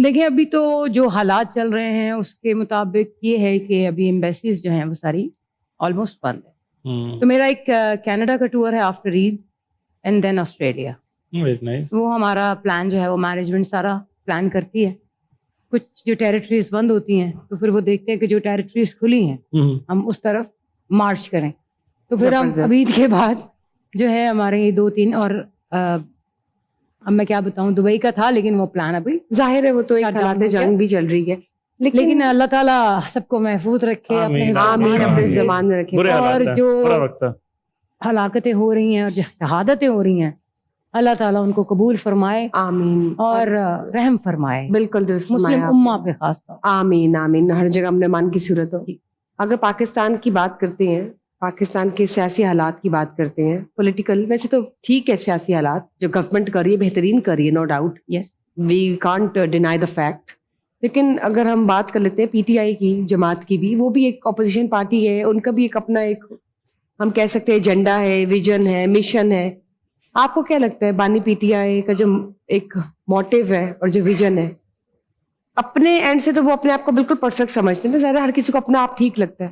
دیکھیں ابھی تو جو حالات چل رہے ہیں اس کے مطابق یہ ہے کہ ابھی ایمبیسیز جو ہیں وہ ساری آلموسٹ بند ہے. تو میرا ایک کینیڈا کا ٹور ہے after Eid and then Australia. وہ ہمارا پلان جو ہے وہ مینجمنٹ سارا پلان کرتی ہے. کچھ جو ٹیریٹریز بند ہوتی ہیں تو پھر وہ دیکھتے ہیں کہ جو ٹیریٹریز کھلی ہیں ہم اس طرف مارچ کریں. تو پھر ہم ابھی عید کے بعد جو ہے ہمارے یہ 2-3 اور اب میں کیا بتاؤں دبئی کا تھا لیکن وہ پلان ابھی ظاہر ہے وہ تو ایک حالات جنگ بھی چل رہی ہے لیکن اللہ تعالیٰ سب کو محفوظ رکھے اپنے زمان میں رکھے. اور جو ہلاکتیں ہو رہی ہیں اور جو شہادتیں ہو رہی ہیں اللہ تعالیٰ ان کو قبول فرمائے آمین اور رحم فرمائے. بالکل درست مسلم امہ پہ خاص طور آمین آمین. ہر جگہ امن امان کی صورت ہو. اگر پاکستان کی بات کرتے ہیں پاکستان کے سیاسی حالات کی بات کرتے ہیں پولیٹیکل ویسے تو ٹھیک ہے سیاسی حالات جو گورنمنٹ کر رہی ہے بہترین کر رہی ہے no doubt. Yes we can't deny the fact. لیکن اگر ہم بات کر لیتے ہیں پی ٹی آئی کی جماعت کی بھی وہ بھی ایک اپوزیشن پارٹی ہے. ان کا بھی ایک اپنا ایک ہم کہہ سکتے ہیں ایجنڈا ہے ویژن ہے مشن ہے. آپ کو کیا لگتا ہے بانی پی ٹی آئی کا جو ایک موٹیو ہے اور جو ویژن ہے اپنے اینڈ سے تو وہ اپنے آپ کو بالکل پرفیکٹ سمجھتے ہیں. ظاہر ہر کسی کو اپنا آپ ٹھیک لگتا ہے.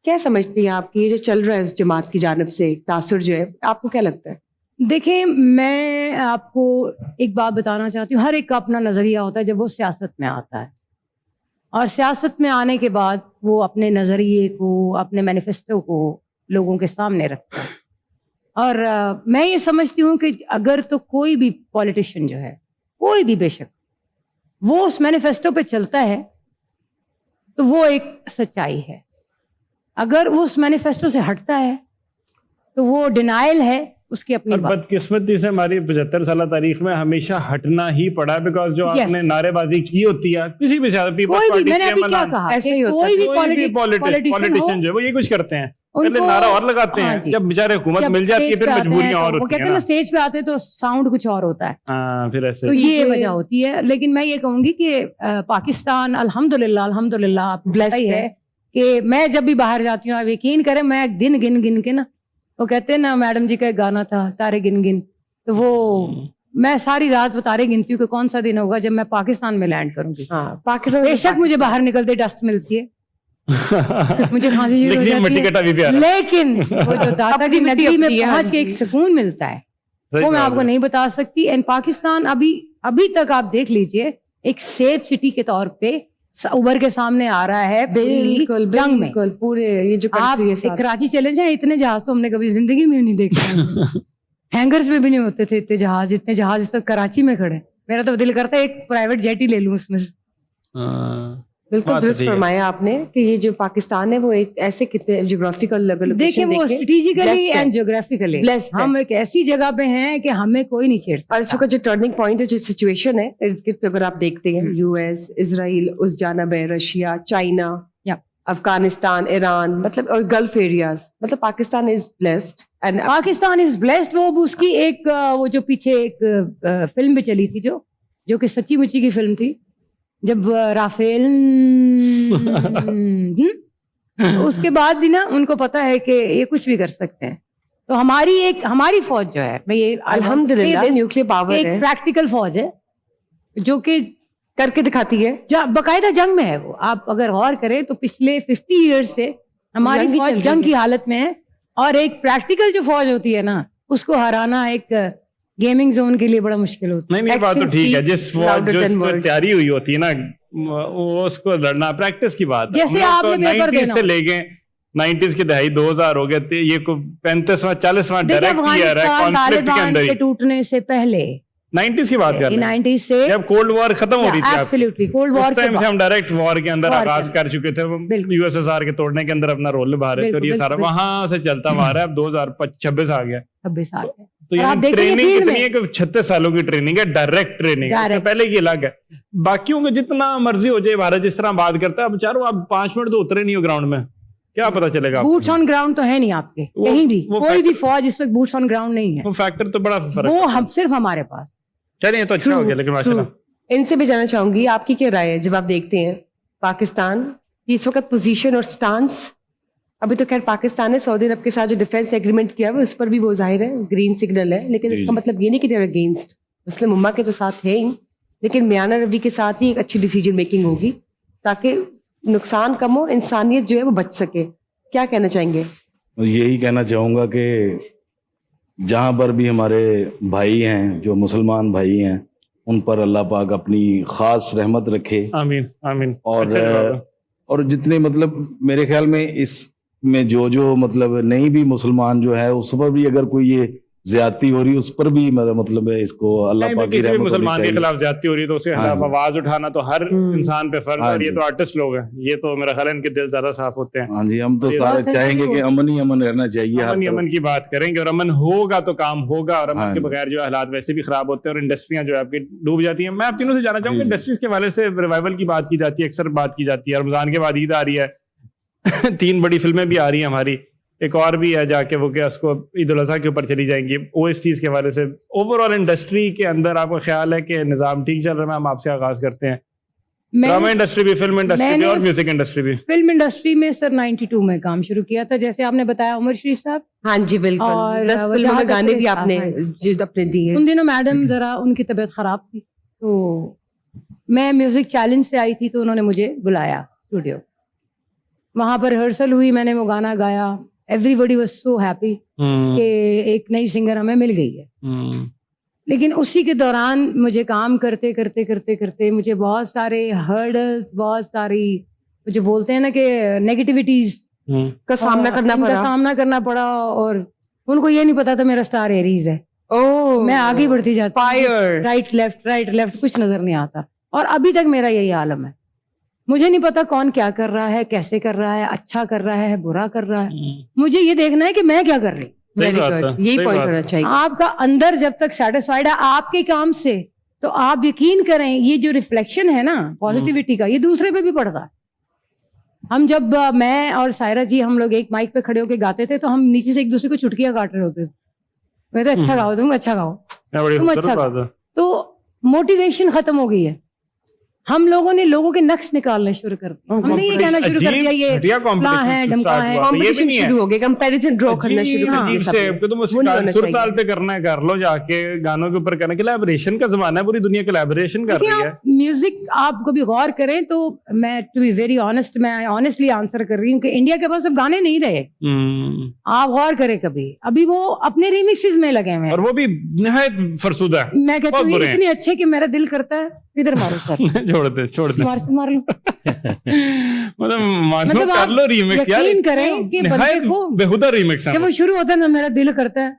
کیا سمجھتی ہیں آپ کی یہ جو چل رہا ہے اس جماعت کی جانب سے تاثر جو ہے آپ کو کیا لگتا ہے؟ دیکھیں میں آپ کو ایک بات بتانا چاہتی ہوں. ہر ایک کا اپنا نظریہ ہوتا ہے جب وہ سیاست میں آتا ہے اور سیاست میں آنے کے بعد وہ اپنے نظریے کو اپنے مینیفیسٹو کو لوگوں کے سامنے رکھتا ہے. اور میں یہ سمجھتی ہوں کہ اگر تو کوئی بھی پولیٹیشین جو ہے کوئی بھی بے شک وہ اس مینیفیسٹو پہ چلتا ہے تو وہ ایک سچائی ہے. اگر وہ اس مینیفیسٹو سے ہٹتا ہے تو وہ ڈینائل ہے اس کی اپنی بات. بدقسمتی سے ہماری 75 سالہ تاریخ میں ہمیشہ ہٹنا ہی پڑا بیکاز جو آپ نے نعرے بازی کی ہوتی ہے کسی بھی سیاسی پولیٹیشین جو وہ یہ کچھ کرتے ہیں پہلے نعرہ اور لگاتے ہیں جب بیچارے حکومت مل جاتی ہے پھر مجبوریاں اور ہوتی ہیں. وہ کہتے ہیں نا اسٹیج پہ آتے ہیں تو ساؤنڈ کچھ اور ہوتا ہے پھر ایسے تو یہ وجہ ہوتی ہے. لیکن میں یہ کہوں گی کہ پاکستان الحمدللہ آپ بلیسڈ ہے کہ میں جب بھی باہر جاتی ہوں آپ یقین کریں میں دن گن کے نا وہ کہتے ہیں نا میڈم جی کا ایک گانا تھا تارے گن گن تو وہ میں ساری رات وہ تارے گنتی ہوں کہ کون سا دن ہوگا جب میں پاکستان میں لینڈ کروں گی. پاکستان بے شک مجھے باہر نکلتے ڈسٹ ملتی ہے مجھے کھانسی شروع ہو جاتی ہے لیکن وہ جو داتا کی نگری میں پہنچ کے ایک سکون ملتا ہے وہ میں آپ کو نہیں بتا سکتی. اینڈ پاکستان ابھی تک آپ دیکھ لیجئے ایک سیف سٹی کے طور پہ ابھر کے سامنے آ رہا ہے. بالکل جنگ میں پورے یہ جو آپ کراچی چلے جائیں اتنے جہاز تو ہم نے کبھی زندگی میں نہیں دیکھے. ہینگرز میں بھی نہیں ہوتے تھے اتنے جہاز اس تک کراچی میں کھڑے. میرا تو دل کرتا ہے ایک پرائیویٹ جیٹ ہی لے لوں اس میں سے. بالکل درست فرمایا آپ نے کہ یہ جو پاکستان ہے وہ ایک ایسے کتنے جیوگرافیکل دیکھیں وہ اسٹریٹجیکلی اینڈ جیوگرافیکلی ہم ایک ایسی جگہ پہ ہیں کہ ہمیں کوئی نہیں چھیڑ سکتا. اور اس وقت جو ٹرننگ پوائنٹ ہے جو سچویشن ہے اگر آپ دیکھتے ہیں یو ایس اسرائیل اس جانب ہے رشیا چائنا افغانستان ایران مطلب اور گلف ایریاز مطلب پاکستان از بلیسڈ. وہ اس کی ایک وہ جو پیچھے ایک فلم بھی چلی تھی جو کہ سچی مچی کی فلم تھی جب رافیل اس کے بعد بھی نا ان کو پتا ہے کہ یہ کچھ بھی کر سکتے ہیں. تو ہماری فوج جو ہے میں یہ الحمدللہ نیوکلیئر پاور ایک پریکٹیکل فوج ہے جو کہ کر کے دکھاتی ہے باقاعدہ جنگ میں ہے. وہ آپ اگر غور کریں تو پچھلے 50 ایئرز سے ہماری فوج جنگ کی حالت میں ہے. اور ایک پریکٹیکل جو فوج ہوتی ہے نا اس کو ہرانا ایک گیمنگ زون کے لیے بڑا مشکل ہوتا ہے. نہیں بات تو ٹھیک ہے جس فوج جو اس کو تیاری ہوئی ہوتی ہے نا وہ اس کو لڑنا پریکٹس کی بات ہے. جیسے آپ نے پیپر دینا سے لے گئے 90s کی دہائی 2000 ہو گئے تھے یہ 35واں 40واں ڈائریکٹ کیا رہا ہے کانفلکٹ کے اندر ٹوٹنے سے پہلے 90s کی بات کر رہے ہیں 90s سے جب کولڈ وار ختم ہو رہی تھی ایبسلیوٹلی کولڈ وار کے ٹائم سے ہم ڈائریکٹ وار کے اندر آغاز کر چکے تھے. یو ایس ایس آر کے توڑنے کے اندر اپنا رول نبھا رہے تھے اور یہ سارا وہاں سے چلتا ہوا رہا ہے. اب 2026 آ گیا 26 آ گیا تو یہ ٹریننگ کتنی ہے کہ 36 سالوں کی ٹریننگ ہے ڈائریکٹ ٹریننگ. پہلے کی الگ ہے باقیوں کو جتنا مرضی ہو جائے بھارت جس طرح بات کرتا ہے اب چاروں آپ 5 منٹ تو اترے نہیں ہو گراؤنڈ میں کیا پتا چلے گا. بوٹس آن گراؤنڈ تو ہے نہیں آپ کے کہیں بھی کوئی بھی فوج اس وقت بوٹس آن گراؤنڈ نہیں ہے. وہ فیکٹر تو بڑا فرق وہ ہم صرف ہمارے پاس چلیے تو اچھا ہو گیا. لیکن ماشاءاللہ ان سے بھی جاننا چاہوں گی آپ کی کیا رائے ہے جب آپ دیکھتے ہیں پاکستان کی اس وقت پوزیشن اور سٹانس. ابھی تو خیر پاکستان نے سعودی عرب کے ساتھ جو ڈیفینس ایگریمنٹ کیا ہے اس پر بھی وہ ظاہر ہے گرین سگنل ہے لیکن اس کا مطلب یہ نہیں کہ دے آر اگینسٹ مسلم امہ کے جو ساتھ ہے لیکن میانہ روی کے ساتھ ہی ایک اچھی ڈیسیجن میکنگ ہوگی تاکہ نقصان کم ہو, انسانیت جو ہے وہ بچ سکے. کیا کہنا چاہیں گے؟ یہی کہنا چاہوں گا کہ جہاں پر بھی ہمارے بھائی ہیں جو مسلمان بھائی ہیں ان پر اللہ پاک اپنی خاص رحمت رکھے. آمین آمین. اور جتنے مطلب میرے خیال میں اس میں جو مطلب نہیں بھی مسلمان جو ہے اس پر بھی اگر کوئی یہ زیادتی ہو رہی ہے اس پر بھی مطلب ہے اس کو اللہ پاک کی رحمت مسلمان کے خلاف زیادتی ہو رہی ہے تو اس کے خلاف آواز اٹھانا تو ہر انسان پہ فرض ہے. اور یہ تو آرٹسٹ لوگ ہیں, یہ تو میرا خیال ہے ان کے دل زیادہ صاف ہوتے ہیں. ہاں جی, ہم تو سارے چاہیں گے کہ امن ہی امن رہنا چاہیے. امن کی بات کریں گے اور امن ہوگا تو کام ہوگا, اور امن کے بغیر جو حالات ویسے بھی خراب ہوتے ہیں اور انڈسٹریاں جو ہے آپ کی ڈوب جاتی ہیں. میں آپ تینوں سے جاننا چاہوں گا انڈسٹریز کے حوالے سے ریوائول کی بات کی جاتی ہے, اکثر بات کی جاتی ہے. رمضان کے بعد عید آ رہی ہے, 3 بڑی فلمیں بھی آ رہی ہیں ہماری, ایک اور بھی ہے جا کے وہ کہ اس کو عید الاضحیٰ کے اوپر چلی جائیں گی. OSTs کے حوالے سے اوور آل انڈسٹری کے اندر آپ کا خیال ہے کہ نظام ٹھیک چل رہا ہے؟ ہم آپ سے آغاز کرتے ہیں. ڈرامہ انڈسٹری بھی, فلم انڈسٹری بھی اور میوزک انڈسٹری بھی. فلم انڈسٹری میں سر 92 میں کام شروع کیا تھا, جیسے آپ نے بتایا عمر شریف صاحب. ہاں جی بالکل, اور 10 فلموں میں گانے بھی آپ نے اپنے دیے. ان دنوں میڈم ذرا ان کی طبیعت خراب تھی تو میں میوزک چیلنج سے آئی تھی تو انہوں نے مجھے بلایا اسٹوڈیو. وہاں پر ریہرسل ہوئی, میں نے وہ گانا گایا. Everybody was so happy کہ ایک نئی سنگر ہمیں مل گئی ہے. لیکن اسی کے دوران مجھے کام کرتے کرتے کرتے کرتے مجھے بہت سارے ہرڈلز, بہت ساری مجھے بولتے ہیں نا کہ نیگیٹیوٹیز کا سامنا کرنا پڑا. اور ان کو یہ نہیں پتا تھا میرا اسٹار ایریز ہے. میں آگے بڑھتی جاتی, رائٹ لیفٹ کچھ نظر نہیں آتا. اور ابھی تک میرا یہی عالم ہے, مجھے نہیں پتا کون کیا کر رہا ہے, کیسے کر رہا ہے, اچھا کر رہا ہے, برا کر رہا ہے. مجھے یہ دیکھنا ہے کہ میں کیا کر رہی ہوں. یہی پوائنٹ ہونا چاہیے. آپ کا اندر جب تک سیٹسفائیڈ ہے آپ کے کام سے تو آپ یقین کریں یہ جو ریفلیکشن ہے نا پازیٹیوٹی کا, یہ دوسرے پہ بھی پڑتا ہے. ہم جب میں اور سائرہ جی ہم لوگ ایک مائک پہ کھڑے ہو کے گاتے تھے تو ہم نیچے سے ایک دوسرے کو چٹکیاں کاٹ رہے ہوتے تھے. کہتے اچھا گاؤ, تم اچھا گاؤ, تم اچھا گاؤ. تو موٹیویشن ختم ہو گئی ہے. ہم لوگوں نے لوگوں کے نقص نکالنے شروع کر دیے. ہم نے یہ کہنا شروع کر دیا یہ فلاں ہے ڈھمکا ہے, کمپٹیشن شروع ہو گیا, کمپیریزن ڈرا کرنا شروع کر دیا. کہ تم سر تال پہ کرنا ہے کر لو, جا کے گانوں کے اوپر کرنا. کولیبریشن کا زمانہ ہے, پوری دنیا کولیبریشن کر رہی ہے. میوزک آپ کبھی غور کریں تو میں ٹو بی ویری آنےسٹ, میں آنےسٹلی آنسر کر رہی ہوں کہ انڈیا کے پاس اب گانے نہیں رہے. آپ غور کریں کبھی, ابھی وہ اپنے ریمکسز میں لگے ہوئے ہیں, اور وہ بھی نہایت فرسودہ ہے. میں کہتی ہوں اتنے اچھے کہ میرا دل کرتا ہے ادھر مارو سر, چھوڑ دے مار لو. مطلب کر لو ریمکس, یقین کریں کہ بندے کو بےہودہ ریمکس ہے. جب وہ شروع ہوتا ہے نا میرا دل کرتا ہے.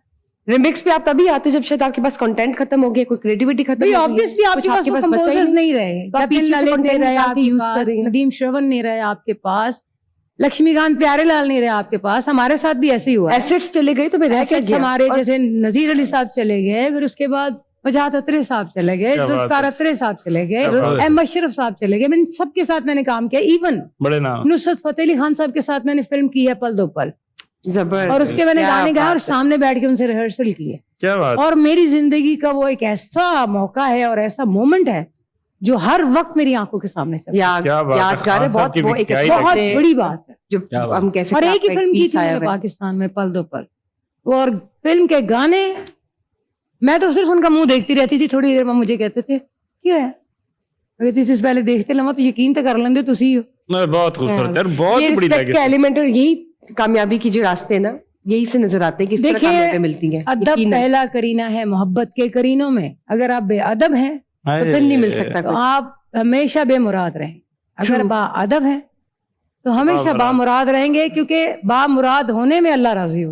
ریمکس پہ آپ تبھی آتے جب شاید آپ کے پاس کنٹینٹ ختم ہو گیا, کوئی کریٹیوٹی ختم ہو گئی. obviously آپ کے پاس کمپوزرز نہیں رہے, جتن للت نہیں رہے آپ کے پاس, ندیم شرون نہیں رہے آپ کے پاس, لکشمی کانت پیارے لال نہیں رہے آپ کے پاس. ہمارے ساتھ بھی ایسے ہی ہوا. ایسٹس چلے گئے تو پھر ایسٹس ہمارے جیسے نذیر علی صاحب چلے گئے, پھر اس کے بعد وجاہت اترے صاحب چلے گئے, ذوالفقار اترے صاحب چلے گئے, ایم اشرف صاحب چلے گئے. میں سب کے ساتھ میں نے کام کیا. ایون بڑے نام نصرت فتح علی خان صاحب کے ساتھ میں نے فلم کی ہے پل دو پل, زبردست. اور اس کے میں نے گانے گائے اور سامنے بیٹھ کے ان سے ریہرسل کی ہے. کیا بات. اور میری زندگی کا وہ ایک ایسا موقع ہے اور ایسا مومنٹ ہے جو ہر وقت میری آنکھوں کے سامنے چلتا ہے. یادگار ہے بہت, وہ ایک بہت بڑی بات ہے جو ہم کیسے. اور ایک ہی فلم کی تھی پاکستان میں, پل دو پل. اور فلم کے گانے میں تو صرف ان کا منہ دیکھتی رہتی تھی. تھوڑی دیر میں مجھے کہتے تھے کیا ہے, کہتے اس پہلے دیکھتے لما تو یقین تو کر لیندے تسی ہو. بہت خوبصورت ہے, بہت بڑی لیگیسی کا ایلیمنٹ. اور یہی کامیابی کی جو راستے ہیں نا یہی سے نظر آتے ہیں کہ اس طرح کامیابی ملتی ہیں. ادب پہلا کرینہ ہے محبت کے کرینوں میں. اگر آپ بے ادب ہیں تو پھر نہیں مل سکتا. آپ ہمیشہ بے مراد رہیں. اگر با ادب ہیں تو ہمیشہ با مراد رہیں گے, کیونکہ با مراد ہونے میں اللہ راضی ہوتا ہے.